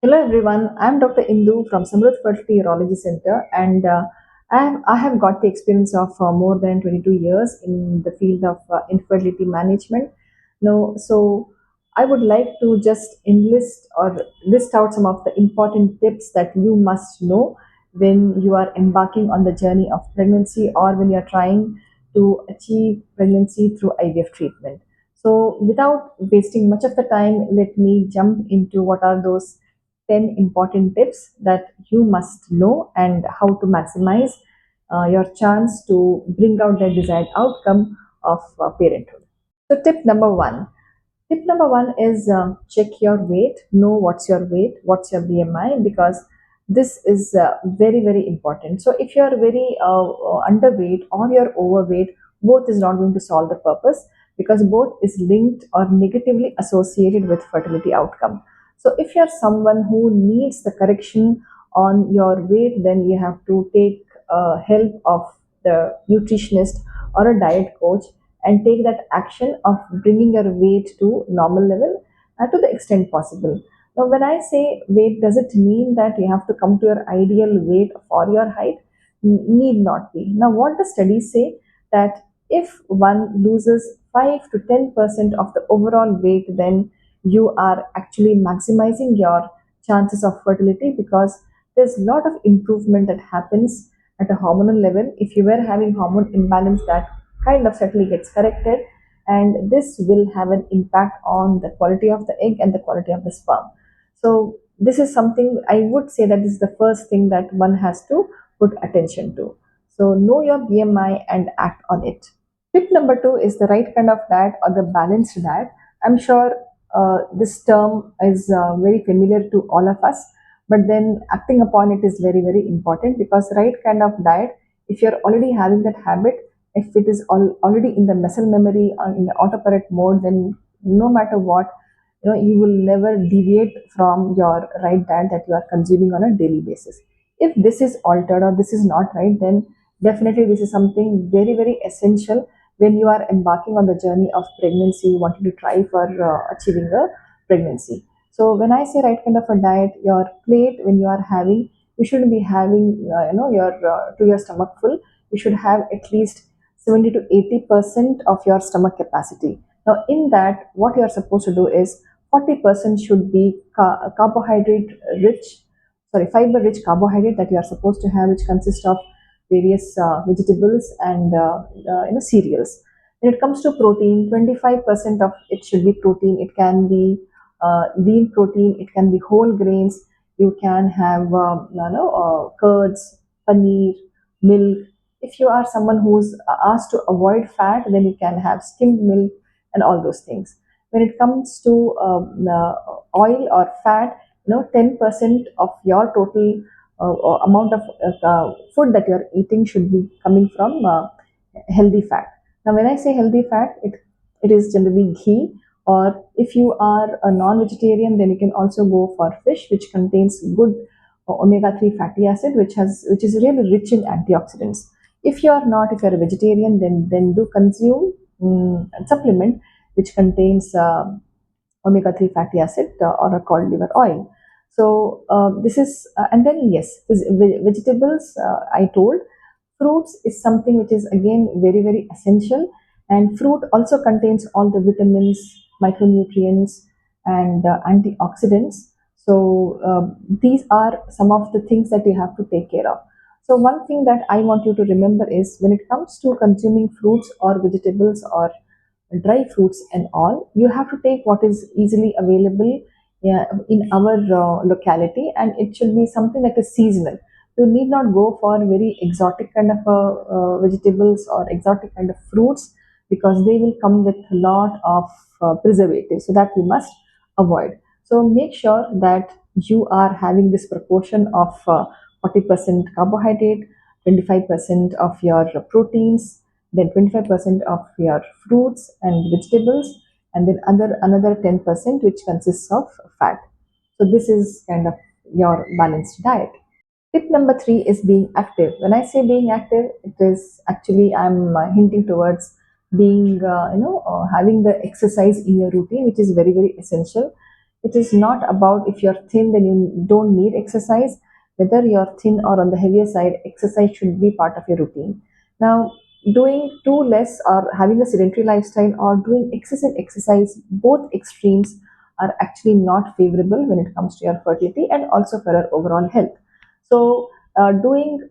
Hello everyone, I'm Dr. Indu from Samrudh Fertility Urology Centre, and I have got the experience of more than 22 years in the field of infertility management. No, so I would like to just enlist or list out some of the important tips that you must know when you are embarking on the journey of pregnancy or when you are trying to achieve pregnancy through IVF treatment. So, without wasting much of the time, let me jump into what are those 10 important tips that you must know and how to maximize your chance to bring out the desired outcome of parenthood. So, tip number one is check your weight, know what's your weight, what's your BMI, because this is very, very important. So, if you're very underweight or you're overweight, both is not going to solve the purpose because both is linked or negatively associated with fertility outcome. So, if you're someone who needs the correction on your weight, then you have to take help of the nutritionist or a diet coach and take that action of bringing your weight to normal level to the extent possible. Now, when I say weight, does it mean that you have to come to your ideal weight for your height? Need not be. Now, what the studies say that if one loses 5 to 10% of the overall weight, then you are actually maximizing your chances of fertility because there's a lot of improvement that happens at a hormonal level. If you were having hormone imbalance, that kind of certainly gets corrected, and this will have an impact on the quality of the egg and the quality of the sperm. So this is something I would say that is the first thing that one has to put attention to. So know your BMI and act on it. Tip number two is the right kind of diet or the balanced diet. I'm sure this term is very familiar to all of us, but then acting upon it is very, very important because right kind of diet, if you're already having that habit, if it is already in the muscle memory or in the autocorrect mode, then no matter what, you will never deviate from your right diet that you are consuming on a daily basis. If this is altered or this is not right, then definitely this is something very, very essential when you are embarking on the journey of pregnancy, wanting to try for achieving a pregnancy. So when I say right kind of a diet, your plate when you are having, you shouldn't be having your to your stomach full. You should have at least 70 to 80% of your stomach capacity. Now, in that, what you are supposed to do is 40% should be carbohydrate rich, sorry, fiber rich carbohydrate that you are supposed to have, which consists of various vegetables and cereals. When it comes to protein, 25% of it should be protein. It can be lean protein, it can be whole grains. You can have curds, paneer, milk. If you are someone who's asked to avoid fat, then you can have skimmed milk and all those things. When it comes to oil or fat, 10% of your total amount of food that you are eating should be coming from healthy fat. Now, when I say healthy fat, it is generally ghee, or if you are a non-vegetarian, then you can also go for fish, which contains good omega-3 fatty acid, which is really rich in antioxidants. If you are not, if you are a vegetarian, then do consume a supplement which contains omega-3 fatty acid or a cod liver oil. So this is, and then yes, vegetables. I told fruits is something which is again very, very essential, and fruit also contains all the vitamins, micronutrients, and antioxidants. So these are some of the things that you have to take care of. So one thing that I want you to remember is when it comes to consuming fruits or vegetables or dry fruits and all, you have to take what is easily available, yeah, in our locality, and it should be something that is seasonal. You need not go for very exotic kind of vegetables or exotic kind of fruits because they will come with a lot of preservatives, so that we must avoid. So make sure that you are having this proportion of 40% carbohydrate, 25% of your proteins, then 25% of your fruits and vegetables, and then another 10% which consists of fat. So this is kind of your balanced diet. Tip number three is being active. When I say being active, it is actually I'm hinting towards being having the exercise in your routine, which is very, very essential. It is not about if you're thin, then you don't need exercise. Whether you're thin or on the heavier side, exercise should be part of your routine. Now, doing too less or having a sedentary lifestyle or doing excessive exercise, both extremes are actually not favorable when it comes to your fertility and also for your overall health. So, doing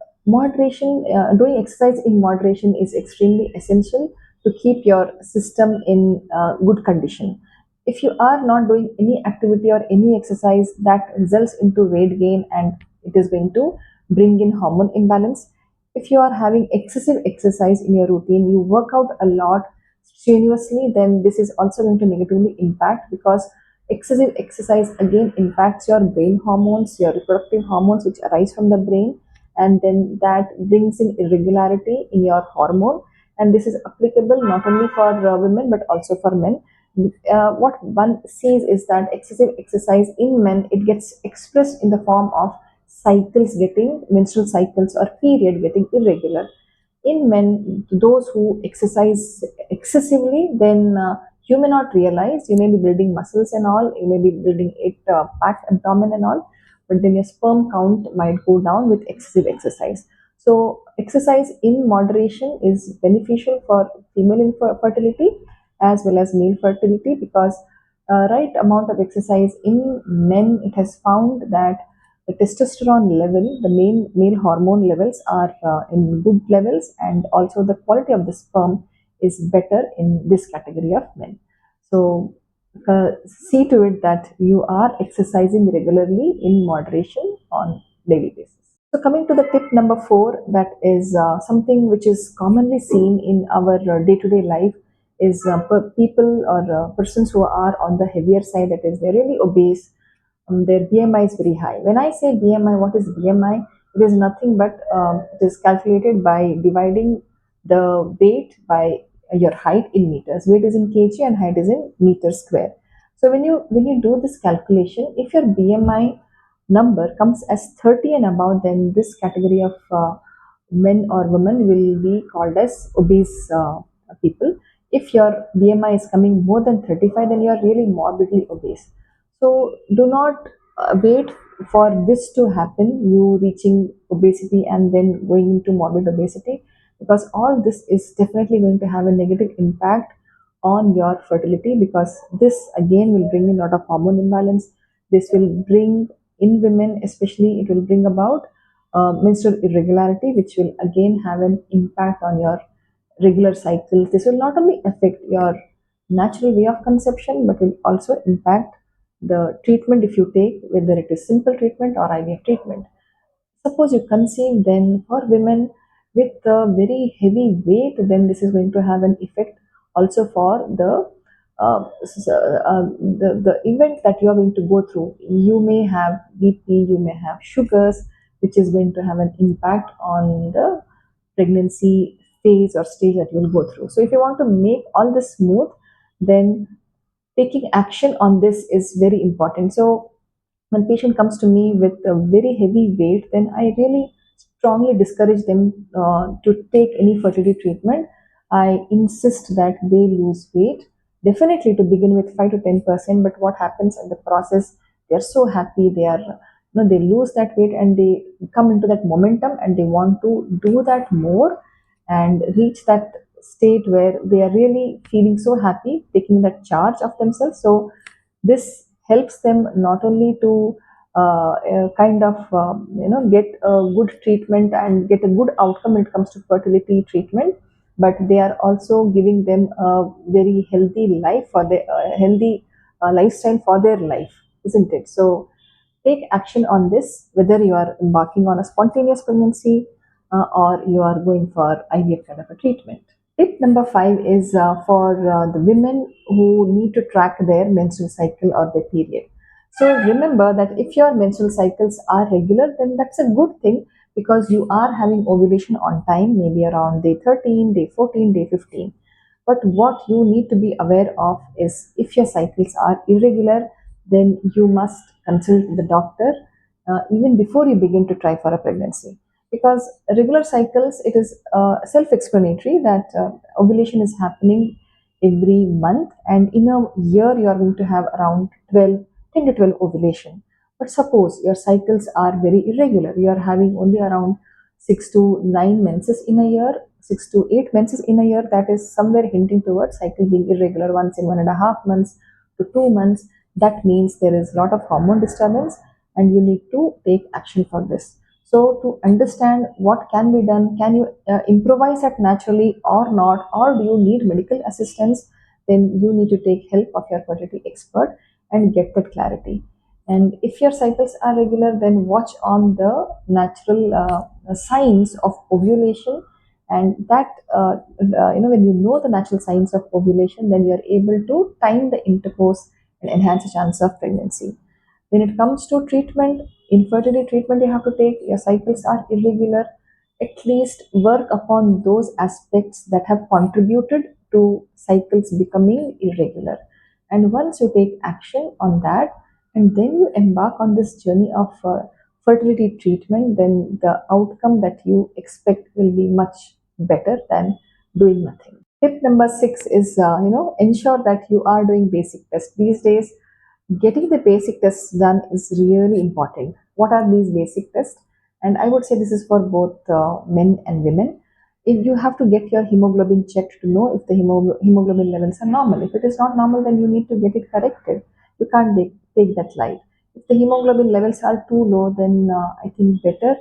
exercise in moderation is extremely essential to keep your system in good condition. If you are not doing any activity or any exercise, that results into weight gain and it is going to bring in hormone imbalance. If you are having excessive exercise in your routine, you work out a lot strenuously, then this is also going to negatively impact, because excessive exercise again impacts your brain hormones, your reproductive hormones which arise from the brain, and then that brings in irregularity in your hormone. And this is applicable not only for women but also for men. What one sees is that excessive exercise in men, it gets expressed in the form of cycles getting menstrual cycles or period getting irregular. In men, those who exercise excessively, then you may not realize, you may be building muscles and all, you may be building it packed abdomen and all, but then your sperm count might go down with excessive exercise. So exercise in moderation is beneficial for female fertility as well as male fertility, because right amount of exercise in men, it has found that the testosterone level, the main male hormone levels are in good levels, and also the quality of the sperm is better in this category of men. So see to it that you are exercising regularly in moderation on daily basis. So coming to the tip number 4, that is something which is commonly seen in our day-to-day life, is people or persons who are on the heavier side, that is they're really obese, their BMI is very high. When I say BMI, what is BMI? It is nothing but it is calculated by dividing the weight by your height in meters. Weight is in kg and height is in meter square. So when you do this calculation, if your BMI number comes as 30 and above, then this category of men or women will be called as obese people. If your BMI is coming more than 35, then you are really morbidly obese. So do not wait for this to happen, you reaching obesity and then going into morbid obesity, because all this is definitely going to have a negative impact on your fertility, because this again will bring in a lot of hormone imbalance. This will bring in women, especially, it will bring about menstrual irregularity, which will again have an impact on your regular cycles. This will not only affect your natural way of conception, but will also impact the treatment if you take, whether it is simple treatment or IVF treatment. Suppose you conceive, then for women with a very heavy weight, then this is going to have an effect also for the event that you are going to go through. You may have BP, you may have sugars, which is going to have an impact on the pregnancy phase or stage that you will go through. So if you want to make all this smooth, then taking action on this is very important. So when patient comes to me with a very heavy weight, then I really strongly discourage them to take any fertility treatment. I insist that they lose weight, definitely to begin with 5 to 10%. But what happens in the process? They're so happy. They lose that weight and they come into that momentum and they want to do that more and reach that state where they are really feeling so happy, taking that charge of themselves. So this helps them not only to kind of get a good treatment and get a good outcome when it comes to fertility treatment, but they are also giving them a very healthy life for their healthy lifestyle for their life, isn't it? So take action on this, whether you are embarking on a spontaneous pregnancy or you are going for IVF kind of a treatment. Tip number 5 is for the women who need to track their menstrual cycle or their period. So remember that if your menstrual cycles are regular, then that's a good thing, because you are having ovulation on time, maybe around day 13, day 14, day 15. But what you need to be aware of is, if your cycles are irregular, then you must consult the doctor even before you begin to try for a pregnancy. Because regular cycles, it is self-explanatory that ovulation is happening every month, and in a year you are going to have around 12, 10 to 12 ovulation. But suppose your cycles are very irregular, you are having only around 6 to 9 menses in a year, 6 to 8 menses in a year, that is somewhere hinting towards cycle being irregular once in 1.5 months to 2 months. That means there is a lot of hormone disturbance and you need to take action for this. So, to understand what can be done, can you improvise it naturally or not, or do you need medical assistance? Then you need to take help of your fertility expert and get that clarity. And if your cycles are regular, then watch on the natural signs of ovulation. And that, when you know the natural signs of ovulation, then you are able to time the intercourse and enhance the chance of pregnancy. When it comes to treatment, infertility treatment you have to take, your cycles are irregular, at least work upon those aspects that have contributed to cycles becoming irregular. And once you take action on that, and then you embark on this journey of fertility treatment, then the outcome that you expect will be much better than doing nothing. Tip number 6 is, ensure that you are doing basic tests. These days, getting the basic tests done is really important. What are these basic tests? And I would say this is for both men and women. If you have to get your hemoglobin checked to know if the hemoglobin levels are normal. If it is not normal, then you need to get it corrected. You can't take that light. If the hemoglobin levels are too low, then I think better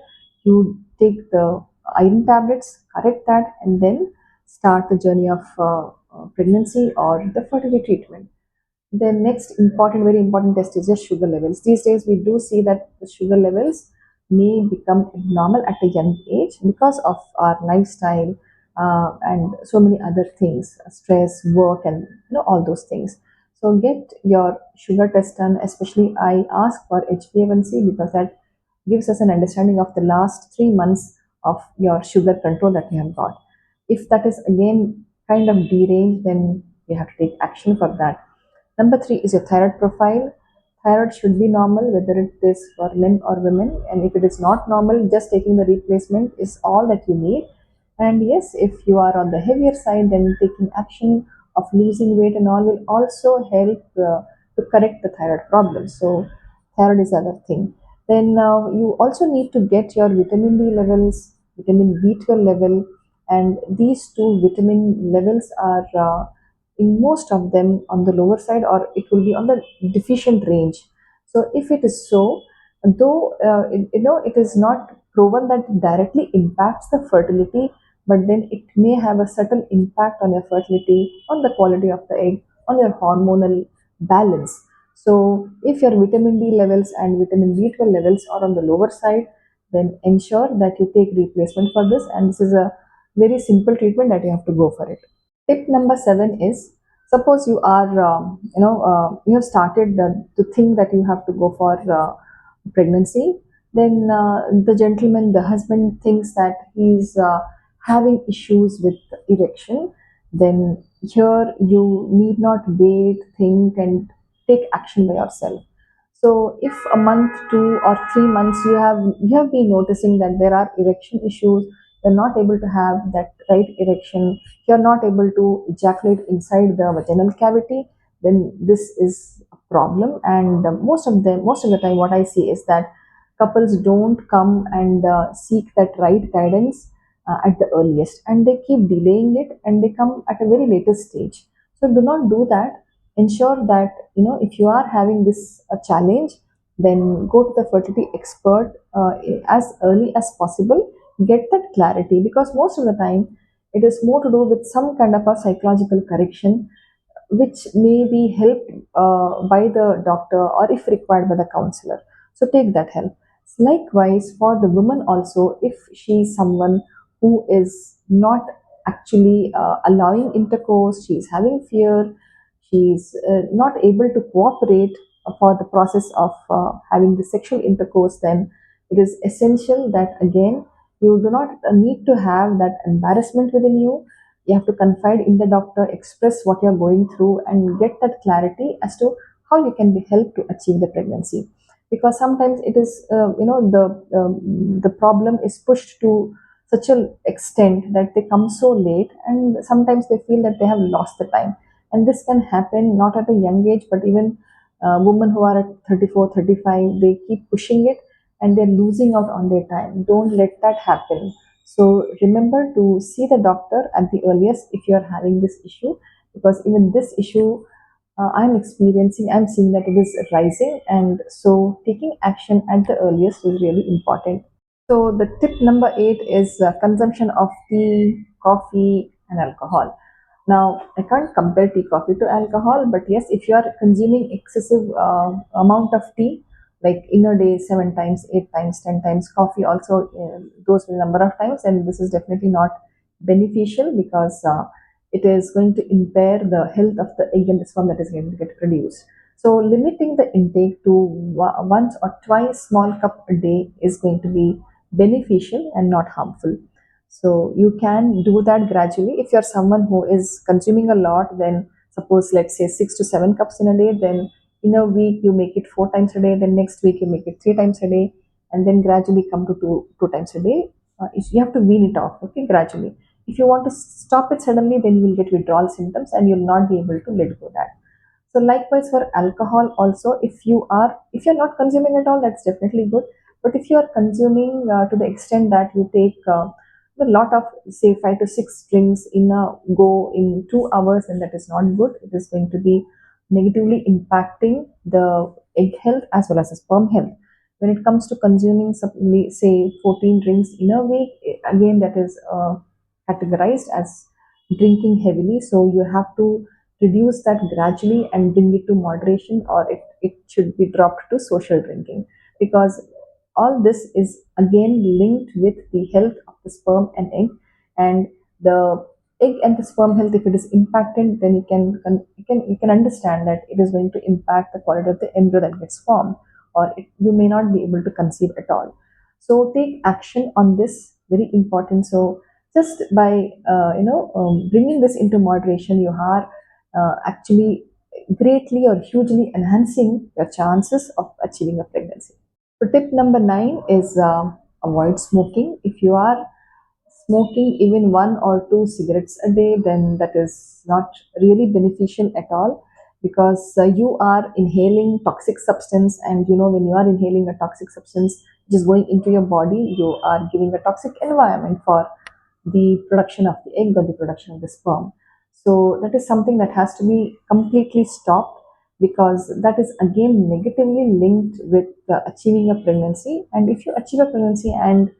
you take the iron tablets, correct that, and then start the journey of pregnancy or the fertility treatment. The next important, very important test is your sugar levels. These days, we do see that the sugar levels may become abnormal at a young age because of our lifestyle and so many other things, stress, work, and all those things. So get your sugar test done. Especially, I ask for HbA1c because that gives us an understanding of the last 3 months of your sugar control that you have got. If that is again kind of deranged, then you have to take action for that. Number 3 is your thyroid profile. Thyroid should be normal, whether it is for men or women. And if it is not normal, just taking the replacement is all that you need. And yes, if you are on the heavier side, then taking action of losing weight and all will also help to correct the thyroid problem. So, thyroid is the other thing. Then you also need to get your vitamin D levels, vitamin B12 level, and these two vitamin levels are in most of them on the lower side, or it will be on the deficient range. So if it is so, though it is not proven that it directly impacts the fertility, but then it may have a certain impact on your fertility, on the quality of the egg, on your hormonal balance. So if your vitamin D levels and vitamin B12 levels are on the lower side, then ensure that you take replacement for this, and this is a very simple treatment that you have to go for it. Tip number 7 is, suppose you are, you have started to think that you have to go for pregnancy. Then the gentleman, the husband, thinks that he's having issues with erection. Then here you need not wait, think, and take action by yourself. So if a month, 2 or 3 months, you have been noticing that there are erection issues, you're not able to have that right erection, you're not able to ejaculate inside the vaginal cavity, then this is a problem. And most of the time, what I see is that couples don't come and seek that right guidance at the earliest, and they keep delaying it, and they come at a very later stage. So do not do that. Ensure that if you are having this challenge, then go to the fertility expert as early as possible. Get that clarity, because most of the time it is more to do with some kind of a psychological correction, which may be helped by the doctor, or if required by the counselor. So take that help. Likewise, for the woman also, if she is someone who is not actually allowing intercourse, she is having fear, she is not able to cooperate for the process of having the sexual intercourse, then it is essential that again you do not need to have that embarrassment within you. You have to confide in the doctor, express what you're going through, and get that clarity as to how you can be helped to achieve the pregnancy. Because sometimes it is, the problem is pushed to such an extent that they come so late, and sometimes they feel that they have lost the time. And this can happen not at a young age, but even Women who are at 34, 35, they keep pushing it and they're losing out on their time. Don't let that happen. So remember to see the doctor at the earliest if you're having this issue, because even this issue I'm seeing that it is rising, and so taking action at the earliest is really important. So the tip number 8 is consumption of tea, coffee, and alcohol. Now, I can't compare tea, coffee to alcohol, but yes, if you are consuming excessive amount of tea, like in a day, 7 times, 8 times, 10 times, coffee also goes with a number of times, and this is definitely not beneficial because it is going to impair the health of the egg and the sperm that is going to get produced. So, limiting the intake to once or twice small cup a day is going to be beneficial and not harmful. So you can do that gradually. If you're someone who is consuming a lot, then suppose let's say 6 to 7 cups in a day, then in a week you make it 4 times a day, then next week you make it 3 times a day, and then gradually come to two times a day. You have to wean it off, okay, gradually. If you want to stop it suddenly, then you will get withdrawal symptoms and you'll not be able to let go that. So likewise for alcohol also, if you're not consuming at all, that's definitely good. But if you are consuming to the extent that you take a lot of say 5 to 6 drinks in a go in 2 hours, then that is not good. It is going to be negatively impacting the egg health as well as the sperm health. When it comes to consuming say 14 drinks in a week, again that is categorized as drinking heavily. So you have to reduce that gradually and bring it to moderation, or it should be dropped to social drinking, because all this is again linked with the health of the sperm and egg, and the egg and the sperm health, if it is impacted, then you can understand that it is going to impact the quality of the embryo that gets formed, or you may not be able to conceive at all. So take action on this, very important. So just by bringing this into moderation, you are actually greatly or hugely enhancing your chances of achieving a pregnancy. So tip number 9 is avoid smoking. If you are smoking even 1 or 2 cigarettes a day, then that is not really beneficial at all, because you are inhaling toxic substance, and when you are inhaling a toxic substance which is going into your body, you are giving a toxic environment for the production of the egg or the production of the sperm. So that is something that has to be completely stopped, because that is again negatively linked with achieving a pregnancy. And if you achieve a pregnancy and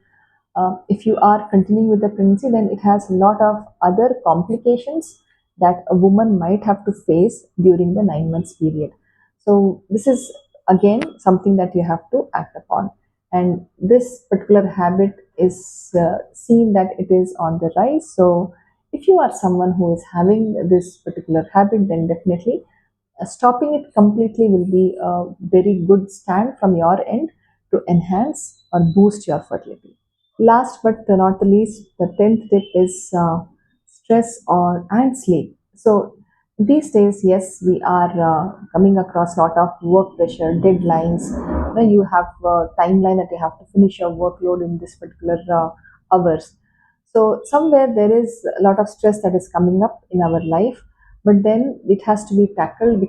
if you are continuing with the pregnancy, then it has a lot of other complications that a woman might have to face during the 9 months period. So this is again something that you have to act upon. And this particular habit is seen that it is on the rise. So if you are someone who is having this particular habit, then definitely stopping it completely will be a very good stand from your end to enhance or boost your fertility. Last but not the least, the 10th tip is stress or and sleep. So these days, yes, we are coming across a lot of work pressure, deadlines. You have a timeline that you have to finish your workload in this particular hours. So somewhere there is a lot of stress that is coming up in our life, but then it has to be tackled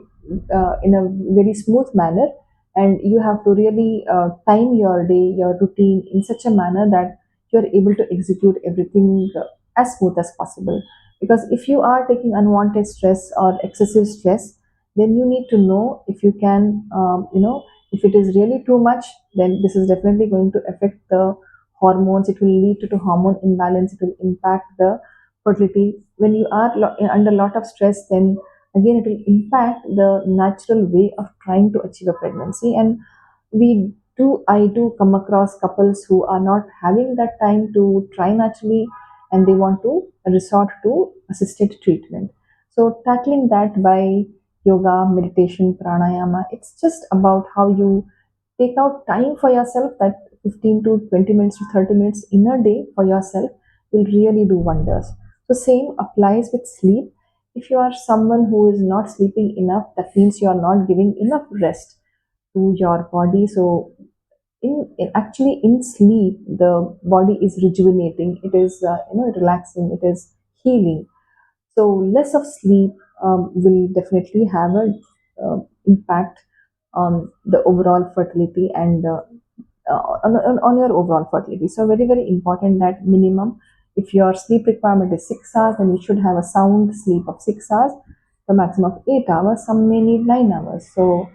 in a very smooth manner, and you have to really time your day, your routine in such a manner that you're able to execute everything as smooth as possible. Because if you are taking unwanted stress or excessive stress, then you need to know if you can, if it is really too much, then this is definitely going to affect the hormones. It will lead to hormone imbalance. It will impact the fertility. When you are under a lot of stress, then again it will impact the natural way of trying to achieve a pregnancy. And I do come across couples who are not having that time to try naturally, and they want to resort to assisted treatment. So tackling that by yoga, meditation, pranayama, it's just about how you take out time for yourself. That 15 to 20 minutes to 30 minutes in a day for yourself will really do wonders. So same applies with sleep. If you are someone who is not sleeping enough, that means you are not giving enough rest to your body. So actually in sleep, the body is rejuvenating. It is relaxing. It is healing. So less of sleep will definitely have a impact on the overall fertility and on your overall fertility. So very, very important that minimum, if your sleep requirement is 6 hours, then you should have a sound sleep of 6 hours. The maximum of 8 hours. Some may need 9 hours. So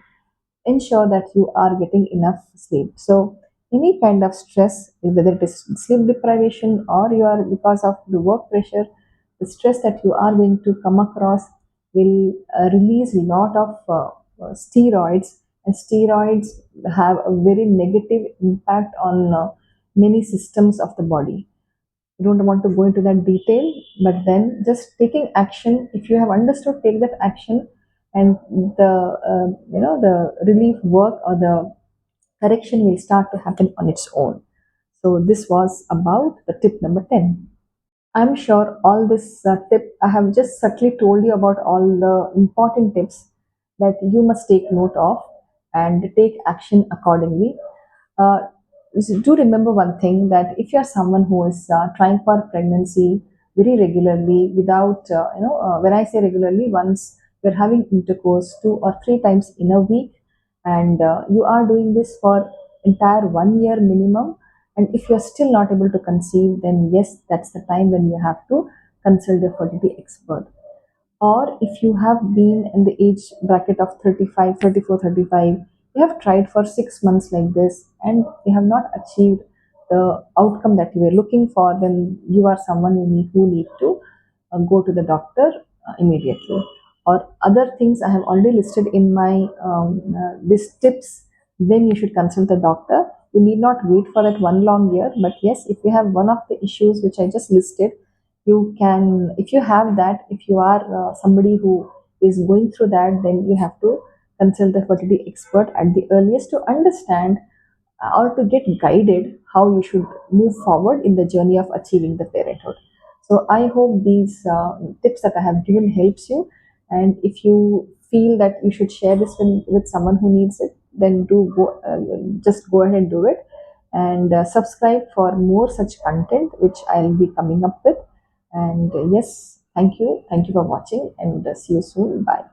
ensure that you are getting enough sleep. So any kind of stress, whether it is sleep deprivation or you are because of the work pressure, the stress that you are going to come across will release a lot of steroids, and steroids have a very negative impact on many systems of the body. I don't want to go into that detail, but then just taking action. If you have understood, take that action, and the the relief work or the correction will start to happen on its own. So this was about the tip number 10. I'm sure all this tip, I have just subtly told you about all the important tips that you must take note of and take action accordingly. Uh, do remember one thing, that if you are someone who is trying for pregnancy very regularly without, when I say regularly, once you're having intercourse 2 or 3 times in a week, and you are doing this for entire 1 year minimum, and if you're still not able to conceive, then yes, that's the time when you have to consult a fertility expert. Or if you have been in the age bracket of 35, 34, 35, you have tried for 6 months like this and you have not achieved the outcome that you were looking for, then you are someone who need to go to the doctor immediately. Or other things I have already listed in my these tips when you should consult the doctor. You need not wait for that one long year, but yes, if you have one of the issues which I just listed, you can, if you have that, if you are somebody who is going through that, then you have to consult the fertility expert at the earliest to understand or to get guided how you should move forward in the journey of achieving the parenthood. So I hope these tips that I have given helps you, and if you feel that you should share this with someone who needs it, then just go ahead and do it, and subscribe for more such content which I'll be coming up with. And yes, thank you for watching, and see you soon. Bye.